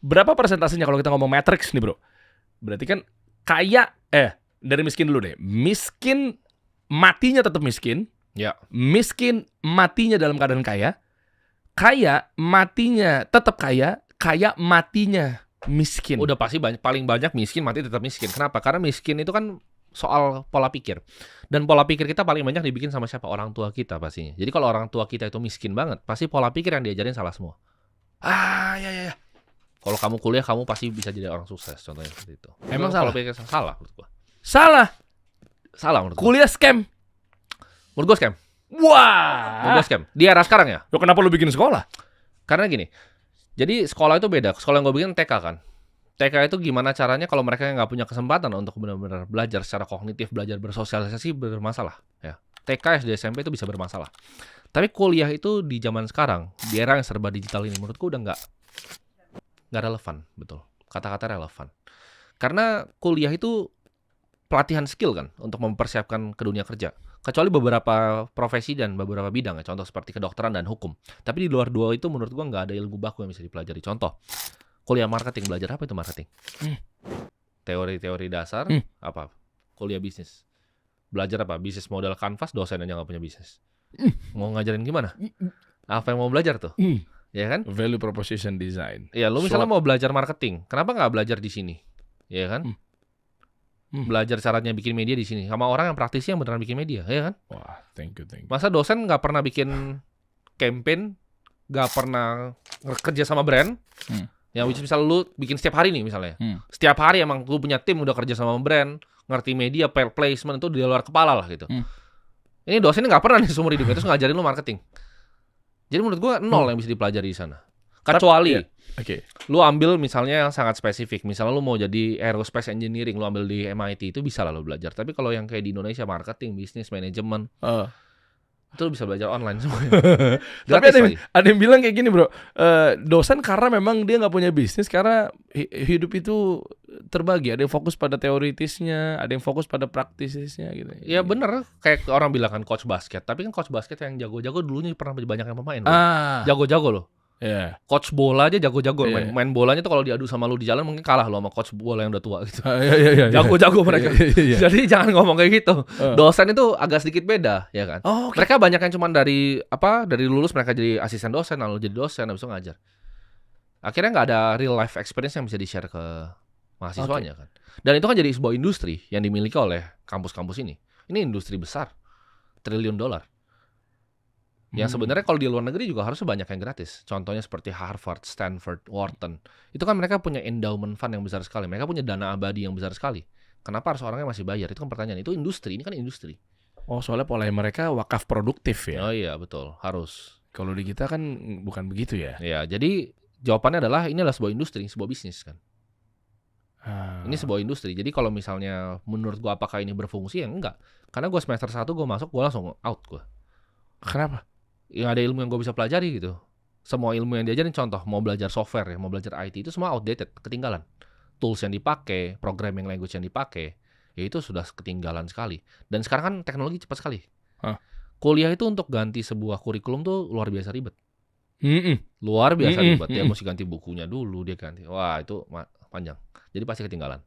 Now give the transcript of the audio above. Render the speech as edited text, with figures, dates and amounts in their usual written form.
berapa persentasenya kalau kita ngomong matrix nih bro? Berarti kan kaya, dari miskin dulu deh. Miskin matinya tetap miskin. Ya. Miskin matinya dalam keadaan kaya. Kaya matinya tetap kaya. Kaya matinya miskin. Udah pasti paling banyak miskin mati tetap miskin. Kenapa? Karena miskin itu kan soal pola pikir. Dan pola pikir kita paling banyak dibikin sama siapa? Orang tua kita pastinya. Jadi kalau orang tua kita itu miskin banget, pasti pola pikir yang diajarin salah semua. Ya. Kalau kamu kuliah, kamu pasti bisa jadi orang sukses. Contohnya seperti itu. Emang Pola salah? pikir salah menurut gua. Salah Menurut gua. kuliah scam. Menurut gua scam. Menurut Wah. gua scam. Di era sekarang ya. Lo kenapa lu bikin sekolah? Karena gini. Jadi sekolah itu beda. Sekolah yang gue bikin TK kan. TK itu gimana caranya kalau mereka yang nggak punya kesempatan untuk benar-benar belajar secara kognitif, belajar bersosialisasi bermasalah. Ya. TK, SD, SMP itu bisa bermasalah. Tapi kuliah itu di zaman sekarang, di era yang serba digital ini, menurutku udah nggak relevan, betul. Kata-kata relevan. Karena kuliah itu pelatihan skill kan untuk mempersiapkan ke dunia kerja. Kecuali beberapa profesi dan beberapa bidang ya, contoh seperti kedokteran dan hukum. Tapi di luar dua itu menurut gua nggak ada ilmu baku yang bisa dipelajari. Contoh, kuliah marketing, belajar apa itu marketing? Teori-teori dasar, apa? Kuliah bisnis. Belajar apa? Bisnis model kanvas, dosen aja nggak punya bisnis. Mau ngajarin gimana? Apa yang mau belajar tuh? Ya kan? Value proposition design. Ya, lu misalnya mau belajar marketing, kenapa nggak belajar di sini? Ya kan? Belajar caranya bikin media di sini sama orang yang praktisi yang beneran bikin media, ya kan? Wah, thank you. Masa dosen nggak pernah bikin campaign, nggak pernah kerja sama brand, yang misalnya lu bikin setiap hari nih misalnya, setiap hari emang lu punya tim udah kerja sama brand, ngerti media, placement itu di luar kepala lah gitu. Ini dosen nggak pernah nih seumur hidupnya terus ngajarin lu marketing. Jadi menurut gua nol yang bisa dipelajari di sana. Kecuali lu ambil misalnya yang sangat spesifik, misalnya lu mau jadi aerospace engineering, lu ambil di MIT itu bisa lah lu belajar. Tapi kalau yang kayak di Indonesia marketing, bisnis, manajemen, itu lu bisa belajar online semuanya. Tapi ada yang bilang kayak gini bro, dosen karena memang dia nggak punya bisnis karena hidup itu terbagi. Ada yang fokus pada teoritisnya, ada yang fokus pada praktisisnya gitu. Ya bener, kayak orang bilang kan coach basket. Tapi kan coach basket yang jago-jago dulunya pernah banyak yang pemain. Jago-jago loh. Yeah. Coach bola aja jago-jago. Main bolanya tuh kalau diadu sama lu di jalan mungkin kalah lu sama coach bola yang udah tua gitu. Jago-jago mereka. Jadi jangan ngomong kayak gitu. Dosen itu agak sedikit beda, ya kan? Mereka banyak yang cuma dari lulus mereka jadi asisten dosen, lalu jadi dosen, habis itu ngajar. Akhirnya nggak ada real life experience yang bisa di-share ke mahasiswanya kan. Dan itu kan jadi sebuah industri yang dimiliki oleh kampus-kampus ini. Ini industri besar, triliun dolar. Yang sebenarnya kalau di luar negeri juga harusnya banyak yang gratis. Contohnya seperti Harvard, Stanford, Wharton. Itu kan mereka punya endowment fund yang besar sekali. Mereka punya dana abadi yang besar sekali. Kenapa harus orangnya masih bayar? Itu kan pertanyaan. Itu industri, ini kan industri. Oh, soalnya pola mereka wakaf produktif ya? Oh iya, betul. Harus. Kalau di kita kan bukan begitu ya? Ya, jadi jawabannya adalah ini adalah sebuah industri, sebuah bisnis kan. Ini sebuah industri. Jadi kalau misalnya menurut gua apakah ini berfungsi? Ya enggak. Karena gua semester 1 gua masuk, gua langsung out gua. Kenapa? Ya ada ilmu yang gue bisa pelajari gitu. Semua ilmu yang diajarin, contoh mau belajar software ya, mau belajar IT itu semua outdated, ketinggalan. Tools yang dipakai, programming language yang dipakai, ya itu sudah ketinggalan sekali. Dan sekarang kan teknologi cepat sekali. Kuliah itu untuk ganti sebuah kurikulum tuh luar biasa ribet. Luar biasa ribet. Dia mesti ganti bukunya dulu, dia ganti. Wah itu panjang. Jadi pasti ketinggalan.